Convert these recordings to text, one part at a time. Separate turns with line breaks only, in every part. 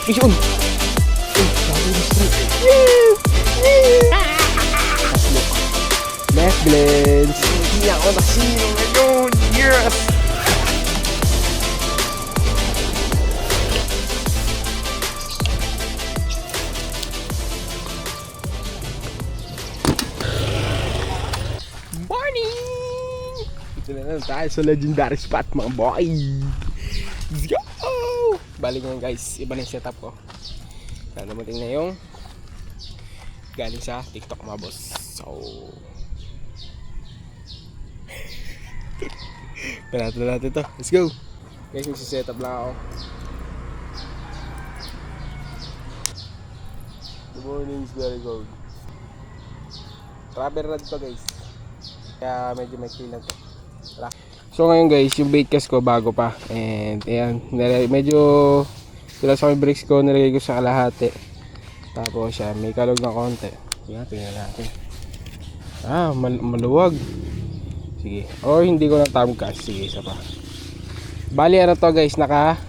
Yun! Sabi na strike. Left blends. Hindi ako nasino ngayon. Yes! Morning! Ito na lang tayo sa legendary spot mga boy. Let's go! Balik ngayon guys, iba na yung setup ko. Namating na yung galing sa TikTok mga boss. So panatlo natin to. Let's go! Guys, magsisetup lang ako. The morning is very good. Rubber rod to guys. Kaya medyo may clean lang to. So ngayon guys, yung bait cast ko bago pa. And ayan, medyo sila sa bricks ko, nilagay ko sa kalahati. Tapos siya, may kalog na konti. Tingnan natin. Maluwag. Sige. Or hindi ko na tamcast. Sige, isa pa. Bali ano to guys, naka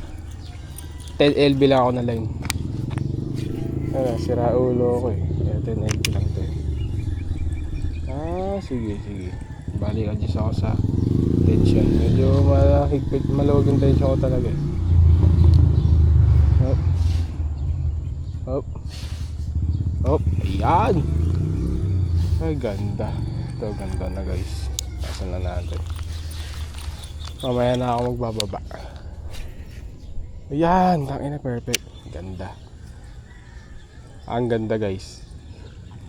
10 LB lang ako na line. Sira ulo ko eh. Kaya 10 LB lang to eh. Sige. Bali adjust ako sa tension. Medyo mahigpit, maluwag yung tension ko talaga eh. Hop. Ayan. Ay ganda. Ito ganda na guys. Pasan na natin. Mamaya na ako magbababa. Ayan. Tangina, perfect. Ganda. Ang ganda guys.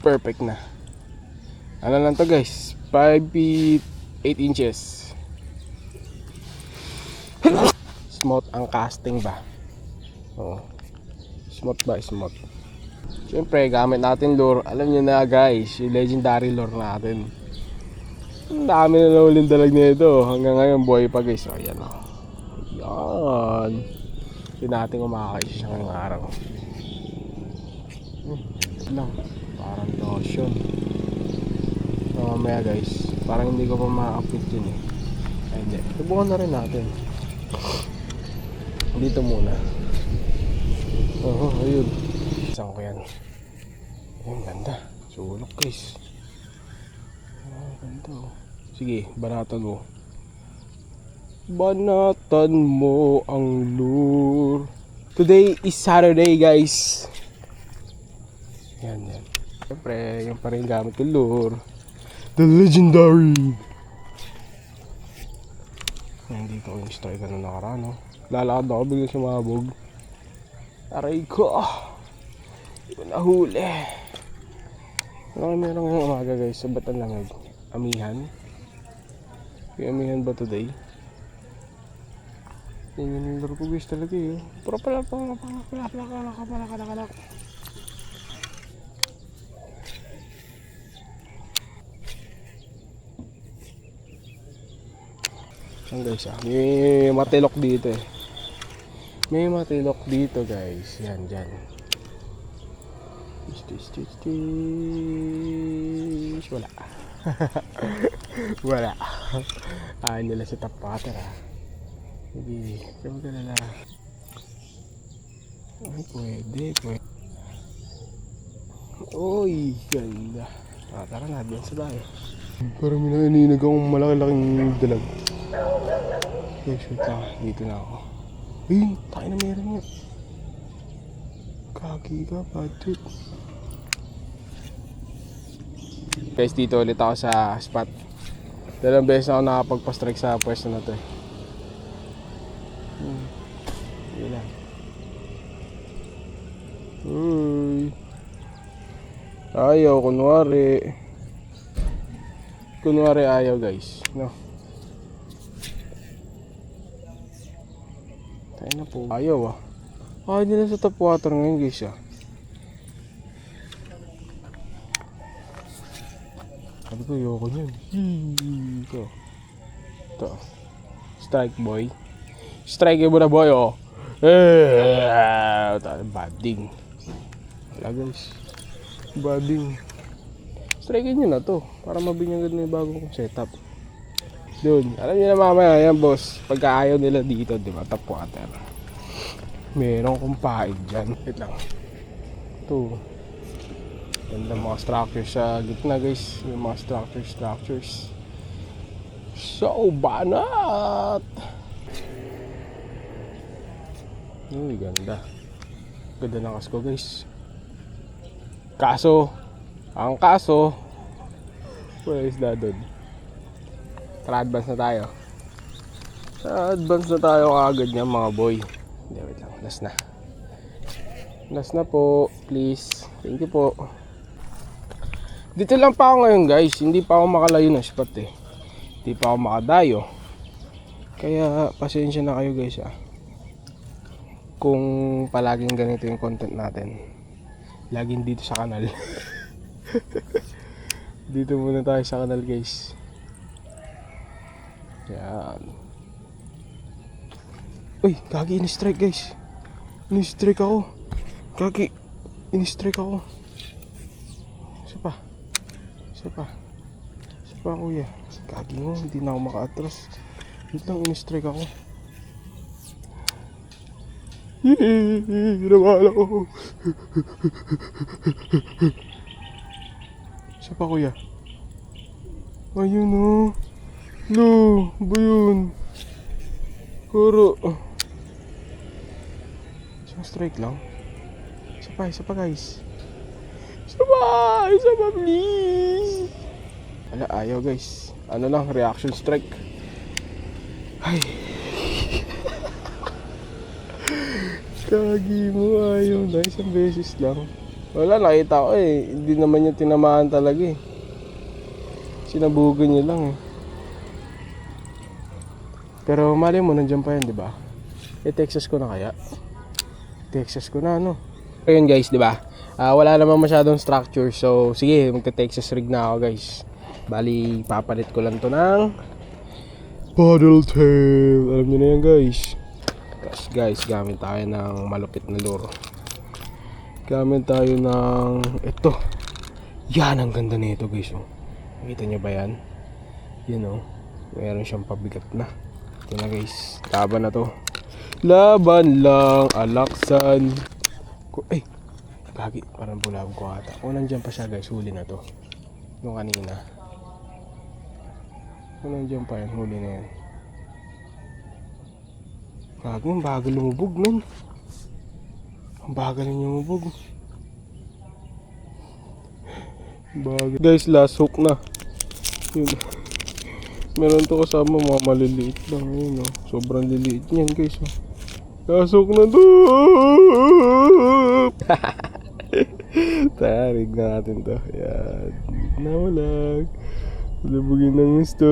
Perfect na. Ano lang to guys, 5 feet 8 inches. Smooth ang casting ba? Oo. Smooth ba? Smooth. Siyempre gamit natin lure. Alam nyo na guys, yung legendary lure natin. Ang dami na nauling dalag nito. Hanggang ngayon buhay pa guys. So ayan o. Yan. Hindi natin kumakais siya ngayong araw. Lang. Parang lotion. So mamaya guys, parang hindi ko pa ma-upload yun eh. Ay hindi, subukan na rin natin. Dito muna. Ayun. Isang ko yan. Ayun, ganda. Sulok guys. Ganda oh. Sige, banatan mo. Banatan mo ang lure. Today is Saturday guys. Yan. Siyempre, yung pa rin gamit yung lure. The legendary. Dito ko yung strike na nakaraan no? Lalakad ako bigla sumabog. Aray ko. Hindi ko nahuli. Meron ngayong umaga guys. Sa Batang Langag. Amihan. Yung amihan ba today? Yan yung laro ko guys talaga eh. Pero pala. Yan guys may matilok dito eh. May matilok dito guys. Yan dyan. Wala. Wala. Ayaw nila sa top water Hindi. Kaya magkalala. Ay pwede. Uy ganda. Tara na dyan sa bahay. Parang minaninag akong malaki-laking dalag. Okay, shoot lang. Dito na ako. Ayun, tayo na meron yun. Kagi ka, budget. Guys, dito ulit ako sa spot. Dalawang beses ako nakapagpa-strike sa pwesto na to eh. Yun lang. Uy. Ayaw, kunwari ayaw guys, no? Tayo na po. Ayaw hindi na sa top water ngayon guys Sabi ko ayoko nyan. Ito. Strike boy. Strike mo na boy Bading. Wala guys. Bading. Strike nyo na to para mabinyagan na yung bagong setup. Doon, alam niyo na mamaya yan boss, pagka ayaw nila dito, di ba, top water. Meron kong paig dyan. Wait lang. Ito. Ganda mga structures sa gitna guys. Yung mga structures. So, banat! Uy, ganda. Ganda ng kasko guys. Ang kaso, wala isda doon. Tara, advance na tayo. Advance na tayo agad niya mga boy. Hindi, wait lang. Last na po. Please. Thank you po. Dito lang pa ako ngayon guys. Hindi pa ako makalayo ng spot eh. Hindi pa ako makadayo. Kaya pasensya na kayo guys ah. Kung palaging ganito yung content natin. Laging dito sa kanal. Dito muna tayo sa kanal guys. Yan. Uy, gagi, in-strike guys. In-strike ako. Gagi, in-strike ako. Isa pa kuya. Gagi mo, hindi na ako maka-atras. Wait lang, in-strike ako. Nawala ko. Isa pa kuya. Ayun o. Lo, ba yun? Kuro. Isang strike lang. Isa pa guys. Isa pa please. Wala, ayaw guys. Ano lang, reaction strike. Ay. Kagi mo, ayaw na. Isang beses lang. Wala, nakita ko eh. Hindi naman niya tinamaan talaga eh. Sinabugan niya lang eh. Pero mali mo, nandiyan pa yan, di ba? Texas ko na kaya? Texas ko na, ano? Ayun guys, di ba? Wala naman masyadong structure. So, sige, magte-Texas rig na ako guys. Bali, papalit ko lang to ng paddle tail. Alam niyo na yan guys. Tapos guys, gamit tayo ng malupit na lure. Gamit tayo ng ito. Yan, ang ganda nito guys. Oh. Nakita nyo ba yan? Yan oh. Meron siyang pabigat na. Ito na guys. Laban na to. Laban lang, alaksan. Ay, gagi. Parang bulabog ko ata. Kung nandyan pa siya guys, huli na to. Nung kanina. Kung nandyan pa yan, huli na yan. Gagi, ang bagal lumubog nun. Ang bagal niya lumubog. Bagal. Guys, last hook na. Yun. Meron to kasama mga maliliit lang. Ayun, oh. Sobrang liliit niyan guys. Oh. Last hook na to. Tarig na natin to. Yan. Nawalag. Labugin ng gusto.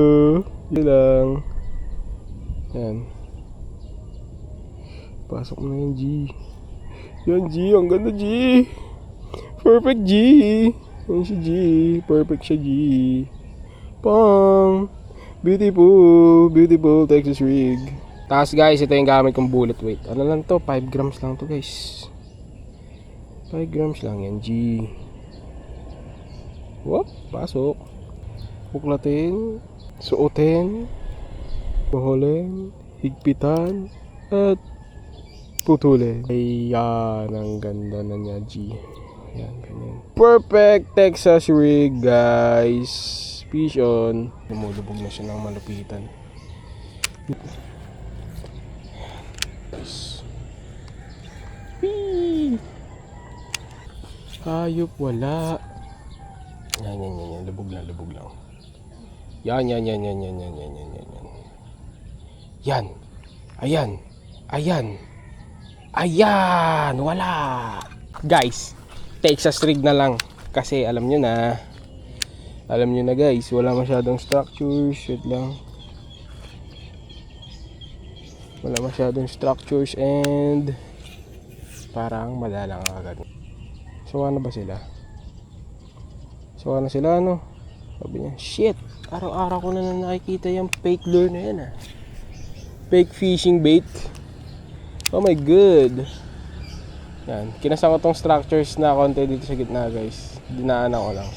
Yan lang. Yan. Pasok na yan, G. Yan, G. Ang ganda, G. Perfect, G. Yan si G. Perfect siya, G. Pang. Beautiful Texas rig. Tapos guys, ito yung gamit kong bullet weight. Ano lang to? 5 grams lang to guys. 5 grams lang yan, G. Whoop. Pasok. Buklatin. Suotin. Puhulin. Higpitan. At putulin. Ayan, ang ganda na niya, G. Ayan, ganyan. Perfect Texas rig, guys. Fish on. Lumulubog na siya ng malupitan. Whee! Hayop, wala. Yan. Lubog lang. Yan. Yan. Ayan, wala. Guys, Texas rig na lang. Kasi alam nyo na guys, wala masyadong structures. Shit lang. Wala masyadong structures and parang madalang agad. Sawa na ba sila? Sawa na sila, no? Sabi niya, shit, araw-araw ko na nakikita yung fake lure na yan ah. Fake fishing bait. Oh my god. Yan, kinasa ko tong structures na konti dito sa gitna guys. Dinaanan ko lang.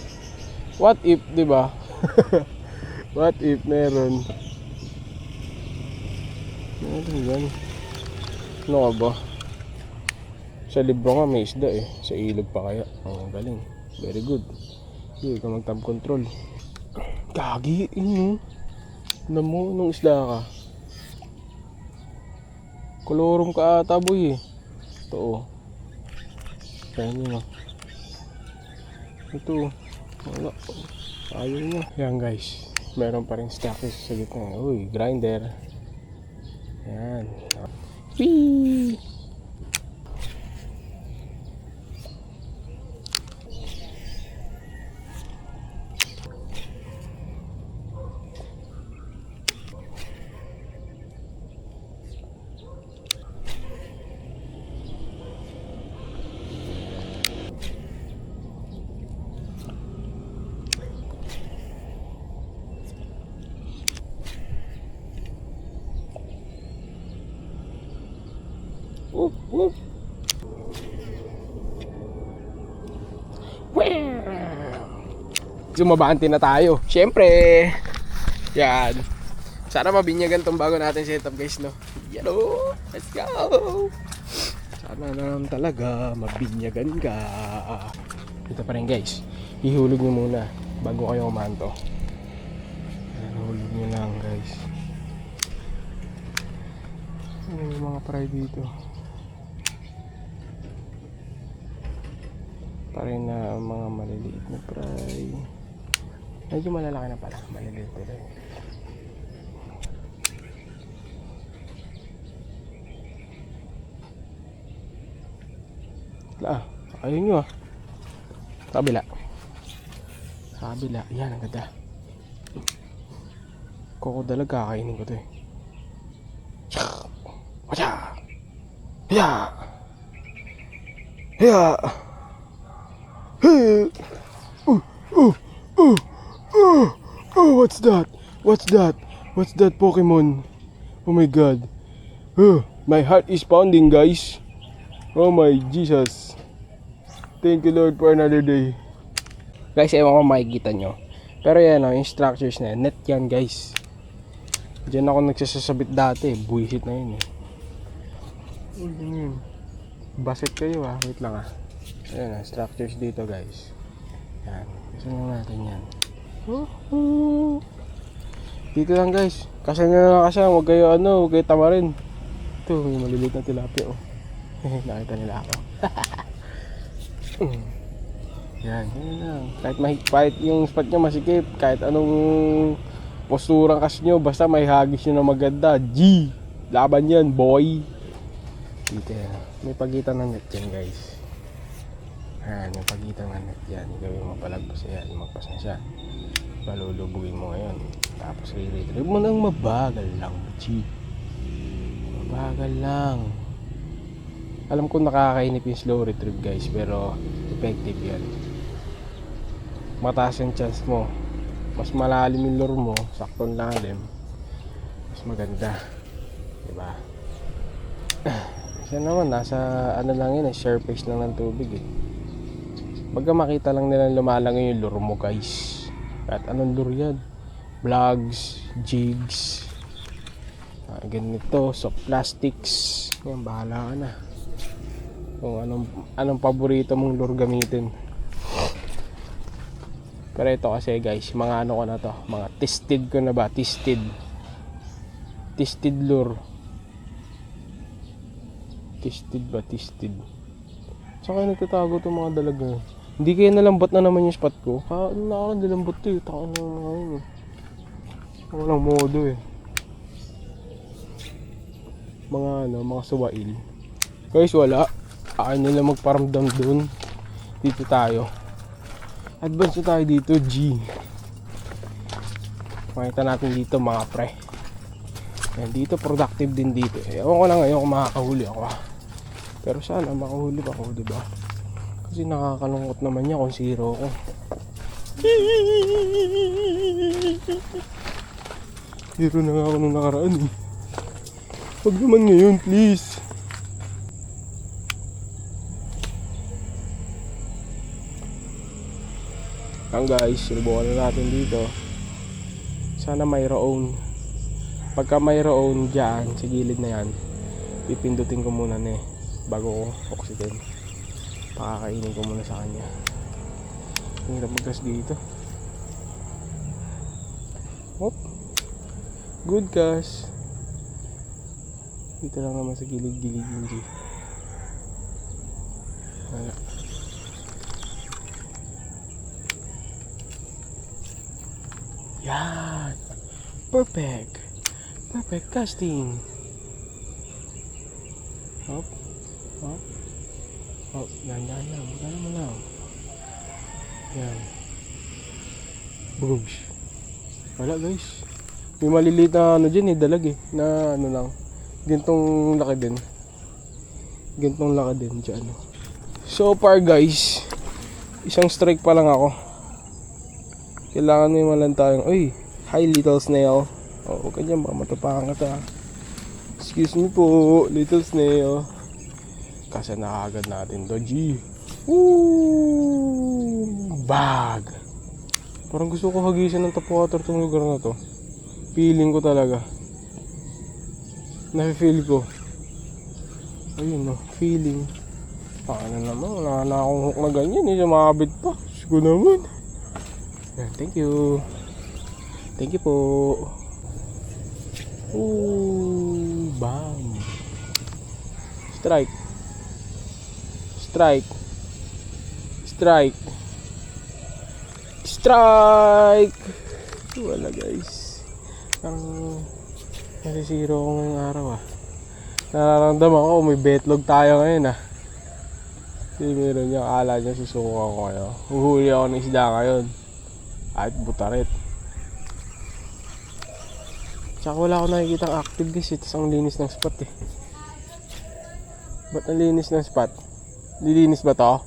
What if, di ba? What if meron? Meron yan. Ano ka ba? Sa libro nga may isda eh. Sa ilog pa kaya. Oh, galing. Very good. Hindi ka mag-tab control. Gagi, yun. Alam mo, nung isda ka. Kolorum ka ata boy eh. Ito oh. Kaya nyo. Ito. Wala. Ayaw nyo. Yan guys. Meron pa rin stockfish sa gitna. Uy, grinder. Yan. Whee! Whoop, whoop. Sumabante na tayo. Siyempre. Yan. Sana mabinyagan tong bago natin setup guys, no? Yan o. Let's go. Sana naman talaga mabinyagan ka. Ito pa rin guys. Ihulog nyo muna bago kayo kumanto. Ihulog nyo lang guys. Ano yung mga fry dito? Parin na mga maliliit na fry. Medyo malalaki na pala. Maliliit na rin. Ayun nyo ah. Kabila. Kabila. Yan ang ganda. Kokodalag kakainin ko to eh. Wacha! Hiya! Hiya! What's that? What's that? What's that Pokemon? Oh my god. My heart is pounding guys. Oh my Jesus. Thank you Lord for another day. Guys, ewan ko makikita nyo. Pero yan o, yung structures na yan. Net yan guys. Diyan ako nagsasasabit dati. Buisit na yun eh. Basit kayo ah. Wait lang ah. Ayan ah, structures dito guys. Yan. Gusto na natin yan. Dito lang guys. Kasi nga lang kasi. Huwag kayo huwag kayo tamarin. Ito, may maliliit na tilapia oh. Nakita nila ako. Yan, yan lang. Kahit yung spot nyo masikip, kahit anong posturang kas nyo, basta may hagis nyo na maganda. G! Laban yan, boy! Dito yan. May pagitan ng net yan, guys. Yan, may pagitan ng net yan. Gawin mo palagpas yan, magpas na siya. Palulubugin mo ngayon. Tapos i-retrieve mo nang mabagal lang, G. Mabagal lang. Alam ko nakakainip yung slow retrieve guys, pero effective yan. Mataas yung chance mo. Mas malalim yung lure mo, saktong lalim, mas maganda. Diba? Kasi naman, nasa ano lang yun, surface lang ng tubig eh. Baga makita lang nila lumalangoy yung lure mo guys. At anong lure yan? Vlogs, jigs, ganito, soft plastics. Yan, bahala ka na. Kung anong paborito mong lure gamitin. Pero ito kasi guys, mga ano ko na to, mga tested ko na ba, tested lure. Tested. Saka nagtatago itong mga dalaga. Hindi kaya nalambot na naman yung spot ko. Nakalambot to eh, taka na mga yun eh. Walang modo eh. Mga suwail. Guys, wala. Ayaw nila magparamdam dun. Dito tayo. Advance tayo dito, G. Makita natin dito mga pre. Yan, dito productive din dito. Ewan ko lang ngayon kung makakahuli ako. Pero sana makahuli ako, diba? Kasi nakakalungkot naman niya kung zero ko. Zero na nga ako nung nakaraan eh. Huwag naman ngayon, please. Yan guys, sinubukan na natin dito. Sana mayroon. Pagka mayroon dyan, sa gilid na yan, pipindutin ko muna na eh. bago ko oxygen. Pakakainin ko muna sa kanya. Ang hirap magkas dito. Hop. Good cast. Dito lang naman sa gilid-gilid yung G. Wala. Yan. Perfect. Perfect casting. Hop. Hop. Hop. Dahan-dahan lang. Magkano mo lang. Yan. Boosh. Wala guys. May maliliit na ano dyan dalag na ano lang. Gintong laki din. Gintong laki din dyan. So far guys, isang strike pa lang ako. Kailangan may malan tayong, uy, hi little snail. Oo, ganyan ba, matapakan ka ta. Excuse me po, little snail. Kasi nakagad natin to, G. Woo! Bag! Parang gusto ko hagisan ng tap water tong lugar na to. Feeling ko talaga. Nafe-feel ko. Ayun no, feeling. Paano naman, wala na akong hook na ganyan sumabit pa. Gusto naman. Yan, thank you. Thank you po. Ooh, bam. Strike. Strike. Strike. Strike. Wala guys. Parang nasisiro ko ngayong araw Nararamdaman ko may betlog tayo ngayon Kasi meron niya akala niya susuko ako ngayon. Huhuli ako ng isda ngayon. Kahit butarit. Tsaka wala ako nakikitang active guys. Ito ang linis ng spot Ba't ang linis ng spot? Lilinis ba to?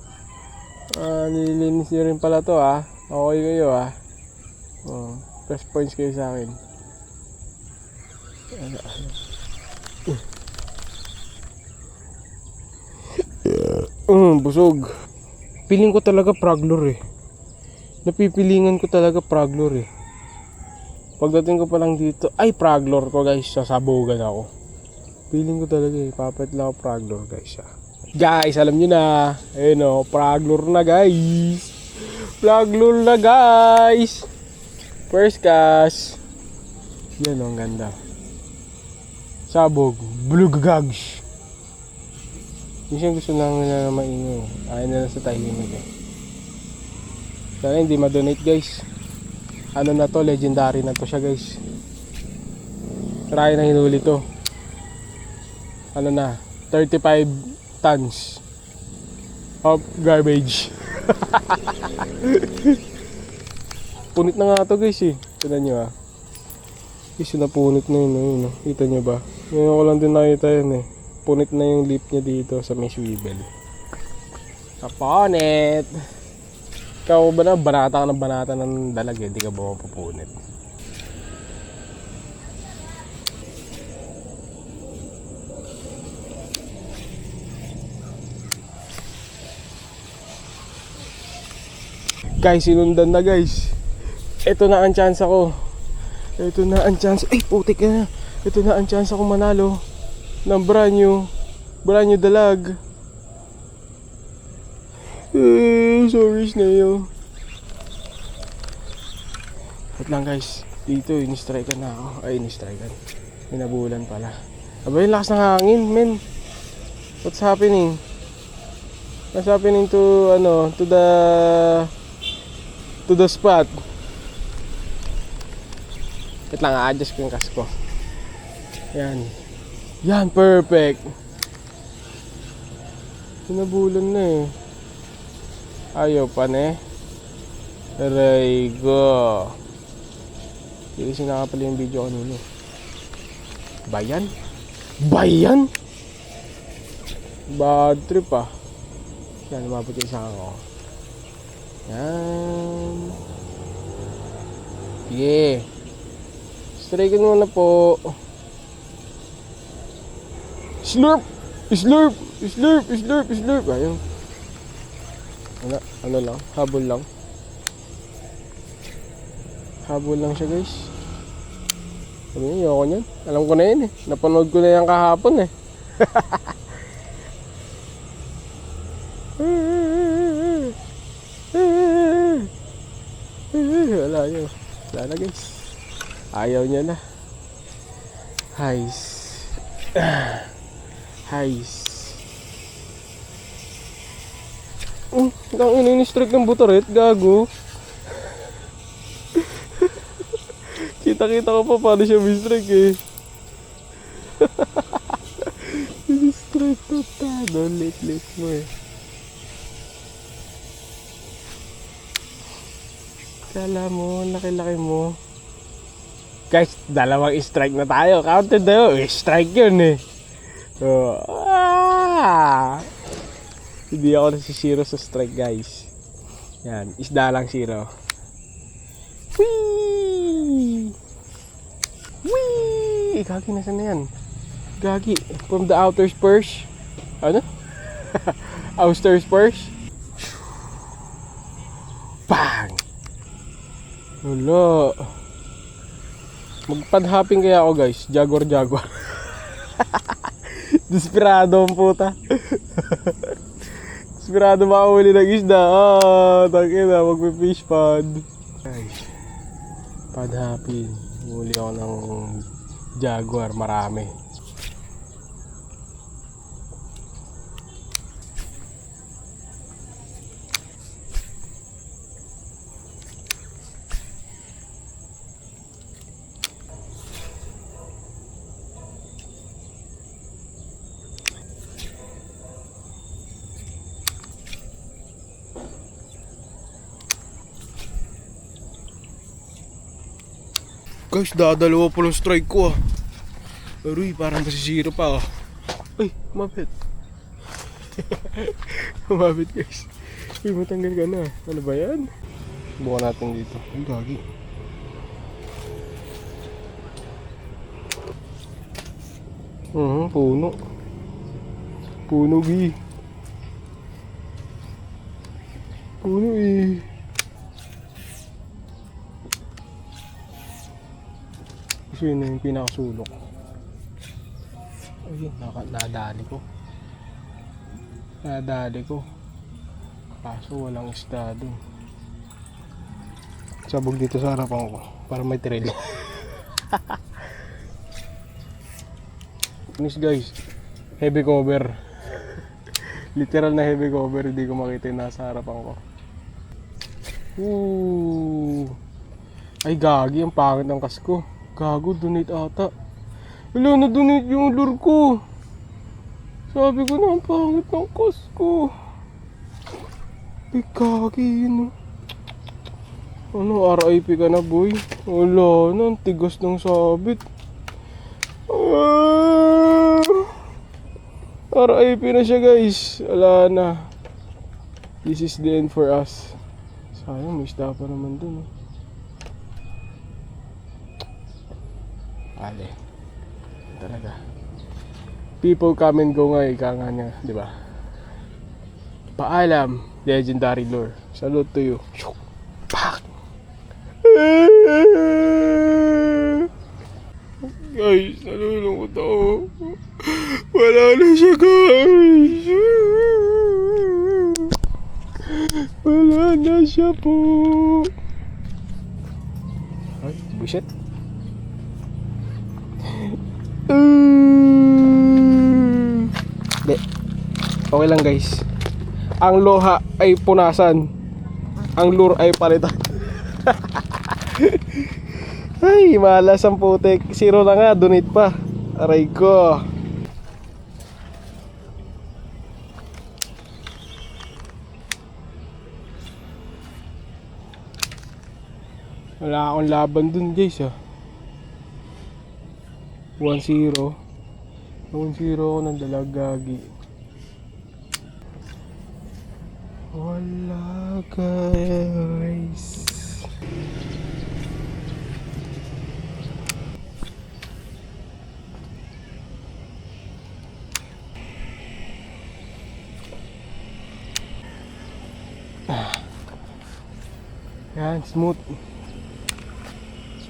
Nililinis nyo rin pala to Okay kayo Plus points kayo sa akin. Busog. Piling ko talaga praglor Napipilingan ko talaga praglor Pagdating ko pa lang dito, ay praglor ko guys, sasabugan ako. Piling ko talaga papat lang ako praglor guys Guys, alam nyo na. Ayun praglor na guys. Praglor na guys. First cast. Yan ang ganda. Sabog. Blugagags. Minsan gusto lang nila na maingay. Ayaw nila sa tahimik Sana hindi ma-donate guys. Ano na to, legendary na to siya guys. Try na hinuli to. Ano na, 35 tons of garbage. Punit na nga to guys Tignan nyo Guys, napunit na yun Kita nyo ba? Ngayon ko lang din nakita yun Punit na yung lip niya dito sa may swivel. Kaponit! Ikaw ba na banata ka ng banata ng dalag Hindi ka ba mapupunit? Guys, sinundan na guys. Ito na ang chance ako. Ito na ang chance. Ay, putik na. Ito na ang chance ako manalo ng brand new dalag. Sorry snail. Wait lang guys. Dito, ini-strikean na ako. Ay, ini-strikean. Minabulan pala. Aba, yung lakas ng hangin, men. What's happening? What's happening to, to the spot? Wait lang, a-adjust ko yung cast ko. Yan. Yan, perfect. Sinabulan na Ayaw pa Aray go. Hindi kasi nakapala yung video kanino. Bayan? Bayan? Bad trip Yan, lumabot yung isang ako. Yan. Yeah. Strikein muna po. Slurp! Slurp! Slurp! Slurp! Slurp! Ayun. Ano lang? Habol lang. Habol lang siya guys. Sabi niyo, ayoko niyan. Alam ko na yun Napanood ko na yan kahapon Wala yun. Wala na guys. Ayaw niya na. Hais. Hais. Ang ini-strike ng butoret, gago. Kita-kita ko pa paano siya mistrike eh. Mistrike to ta. Don't lit mo eh. Kala mo, laki-laki mo. Guys, dalawang strike na tayo. Counted na yun. Strike yun eh. So, hindi ako nasisiro sa strike guys. Yan, isda lang zero. Whee! Whee! Gagi, nasan na yan? Gagi, from the outer spurs. Ano? Outer spurs? Bang! Wala. Magpad-hopping kaya ako guys. Jaguar. Desperado ang puta. Desperado makahuli ng isda. Tangina, magpe-fish pad. Guys, pad-hopping. Huli ako ng jaguar. Marami. Guys, dadalawa po ng strike ko ah. Aroy, parang masisiro pa ah. Ay, umabit. Umabit guys. Uy, matanggal ka na. Ano ba yan? Bukan natin dito. Ay, gagi. Puno. Puno gi. Puno eh. Yun na yung pinakasulok. Ay, nadali ko. Kaso walang isda doon. Sabog dito sa harapan ko para may trail. Finish guys, heavy cover. Literal na heavy cover, hindi ko makita yung nasa harapan ko. Ay gagi, ang pangit ng kasko. Gago, donate ata. Wala na donate yung lure ko. Sabi ko na ang pangit ng kasko. Ay gagi yun. Ano, RIP ka na boy? Wala na, ang tigas ng sabit. RIP na siya guys. Wala na. This is the end for us. Sayang, may isda pa naman dun. Ale. Talaga. People come and go nga, ika nga niya, di ba? Paalam, legendary lure. Salute to you. Pak! Guys, nalulungkot ako. Wala na siya guys. Wala na siya po. Ay, bullshit. Hindi. Okay lang guys. Ang loha ay punasan. Ang lure ay palitan. Ay, malas ang putik. Zero na nga, donate pa. Aray ko. Wala akong laban dun guys ah. 1-0. 1-0 ako ng dalagagi. Wala guys. Yan, smooth.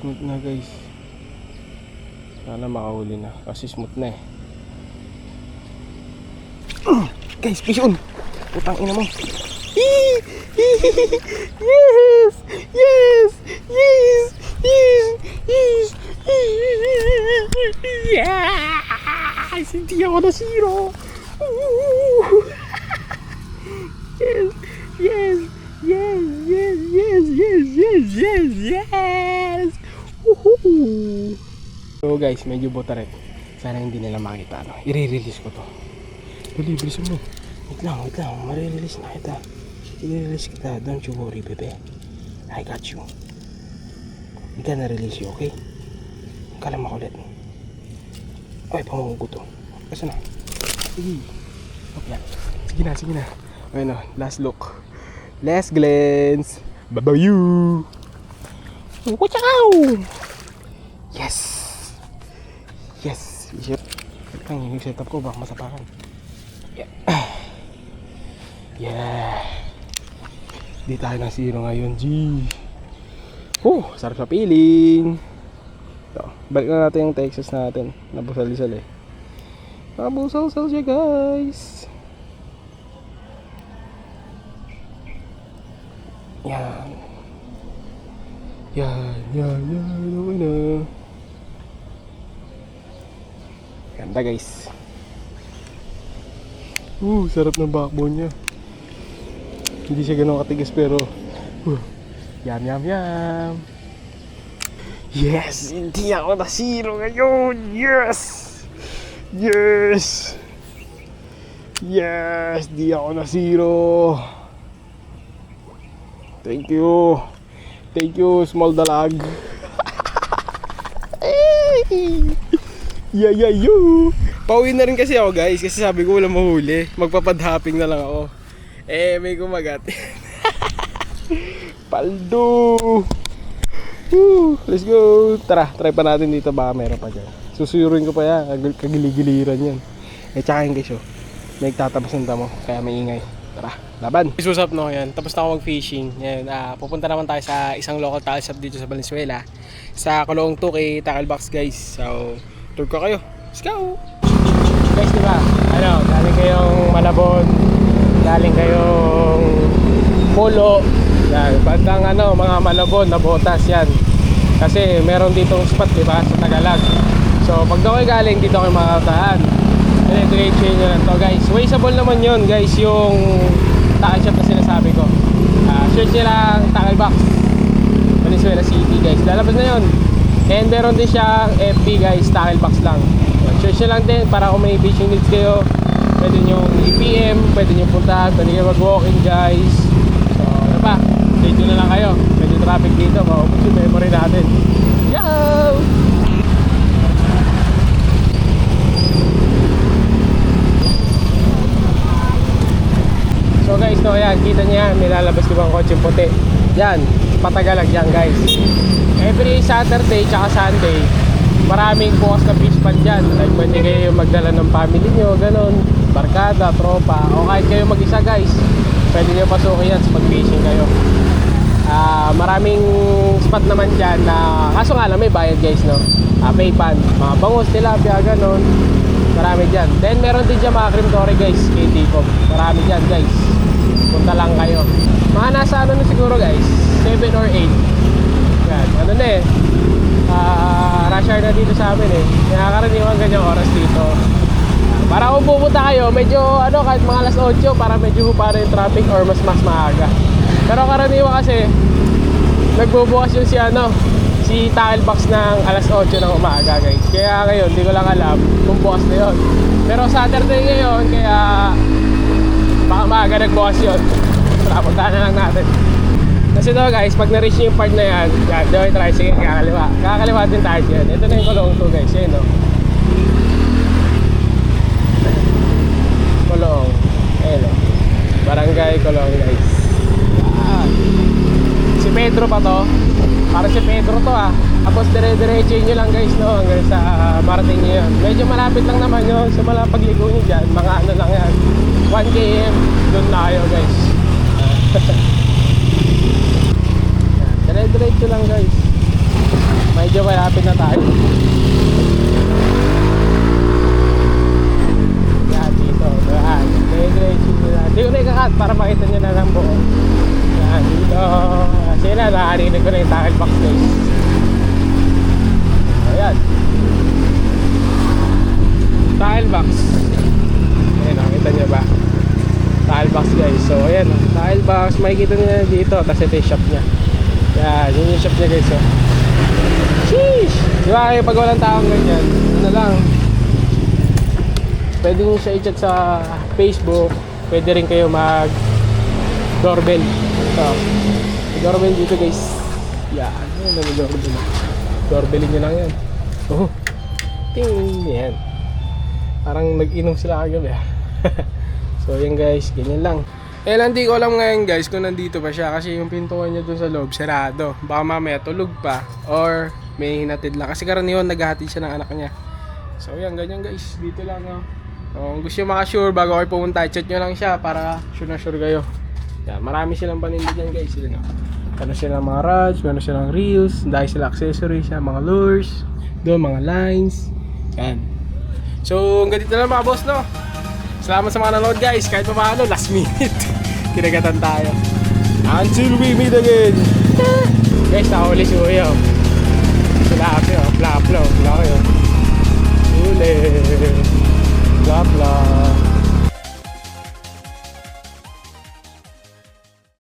Smooth na guys. Sana makahuli na kasi smooth na eh. Guys, fish on. Putang ina mo. Yes! Yes! Yes! Yes! Yes! Yes! Hindi ako na zero. Yes! Yes! Yes! Yes! Yes! Yes! Yes! Yes! Yes! Woohoo! So guys, medyo buta rin. Sana hindi nila makita. No? I-release ko to. Dali, bilisan mo. Wait lang. Marirelease na kita. I-release kita. Don't you worry, bebe. I got you. Hindi ka na-release you, okay? Kala mo ulit. Ay, pangungo to. Kasi na. Sige. Okay. Sige na. Okay na, last look. Last glance. Babayu. Wachaw! Yes! Yes! Ang yung setup ko, baka masapakan. Yeah! Di tayo na zero ngayon, G. Sarap sa feeling. Ito, balik na natin yung Texas natin. Nabusal-isal eh. Nabusal-sal siya, guys. Yan. Okay na. Ganda, guys. Sarap ng backbone niya. Hindi siya ganun katigas pero yum. Yes! Hindi ako na zero ngayon! Yes! Di ako na zero. Thank you, small dalag. You. Pauwi na rin kasi ako, guys, kasi sabi ko wala mahuli. Magpapadhapping na lang ako. May kumagat. Paldo. Let's go. Tara, try pa natin dito, baka meron pa dyan. Susuyurin ko pa yan, kagiligiliran yan. Tsaka yun, guys, may nagtatabas ng damo, kaya may ingay. Tara, laban. Isusap no, yan. Tapos na ako mag-fishing. Yan, pupunta naman tayo sa isang local tackle shop dito sa Valenzuela. Sa Kaloong 2 Tackle Box, guys. So, tour ko kayo. Let's go! Guys, diba? Galing kayong Malabon. Galing kayong Polo. Yan, bandang mga Malabon na botas yan. Kasi meron ditong spot, diba? Sa Tagalog. So, pag doon kayo galing, dito kayo makakataan. Diretso nyo lang to, guys. Wasteable naman yun, guys, yung tackle shop na sinasabi ko. Search nyo lang Tackle Box Valenzuela City, guys. Lalabas na yun. And meron din siyang FB, guys, Tackle Box lang. Search nyo lang din para kung may fishing needs kayo. Pwede nyo i-PM, pwede nyo puntahan, pwede nyo mag-walk-in, guys. So, stay tuned na lang kayo. Medyo traffic dito, maubos yung memory natin. Yo! So guys, yan, kita niya, nilalabas ko bang kotse puti. Yan, Patagalag yan, guys. Every Saturday tsaka Sunday, maraming bukas na fish pan dyan. Like, pwede kayo magdala ng family nyo, ganun, barkada, tropa, o kahit kayo mag-isa, guys. Pwede nyo pasukin yan sa pag-fishing kayo. Maraming spot naman dyan na, kaso nga lang may bayad, guys, no? Pay pan, mga bangus, tilapia, ganun. Marami dyan. Then meron din dyan mga crematory, guys, KT-com. Marami dyan, guys. Punta lang kayo. Mga nasa na siguro, guys, 7 or 8. Yan, rush hour na dito sa amin Nakakaraniwang ganyang oras dito. Para kung pupunta kayo, medyo kahit mga alas 8 para medyo para yung traffic or mas maaga. Pero karaniwang kasi nagbubukas yung si Tackle Box ng alas 8 ng umaga, guys. Kaya ngayon, hindi ko lang alam kung bukas na yun. Pero Saturday ngayon, kaya baka maaga nagbukas yun. Tara, puntahan na lang natin. Kasi ito, guys, pag na-reach yung part na yan, doon yung tricycle, kakaliwa. Kakaliwa din tayo dyan. Ito na yung Kaloong 2, guys. Yan, no? Kaloong. Ayan, no? Barangay Kaloong, guys. Si Pedro pa to. Para si Pedro to, Tapos dire-diretso nyo lang, guys, no? Hanggang sa marating nyo yun. Medyo malapit lang naman yun. Sa mga pagligo nyo dyan, mga lang yan. 1 km, doon na kayo, guys. Dire-diretso lang, guys. Medyo malapit na tayo. Yan, dito. Yan. Dire-diretso nyo lang. Hindi ko na ikakat. lahat para makita nyo na lang buo. Yan, dito. Kasi na, nakarinig ko na yung tackle box guys. Ayan. Tackle box. Ayan, nakita nyo ba? Tackle box guys. So ayan, tackle box. Makikita nyo na dito. Tapos ito yung shop nya. Yan, yun yung shop nya guys. Oh. Sheesh! Di ba pag walang taong ganyan, ano lang, pwede nyo siya i-chat sa Facebook. Pwede rin kayo mag doorbell. Ito, may doorbell dito guys. Yan, yun may doorbell. Doorbellin nyo lang yan. Oh, ting, yan. Parang nag-inom sila kagabi. So yan guys, ganyan lang. Eh lang di ko alam ngayon guys kung nandito pa siya kasi yung pintuan niya dun sa loob sarado. Baka mamaya tulog pa or may hinatid lang kasi karaniwan naghahatid siya ng anak niya. So yan, ganyan guys, dito lang kung gusto nyo makasure bago kayo pumunta, chat nyo lang siya para sure na sure kayo. Yan, marami silang paninda dyan guys. Meron silang mga rods, meron silang reels, dahil sila accessories, mga lures, doon mga lines. Yan. So hanggang dito na lang mga boss, no? Salamat sa mga nanood guys, kahit pa paano, last minute kinagatan tayo. Until we meet again. Guys, nakahuli si Uyo. Sila happy, bla bla bla.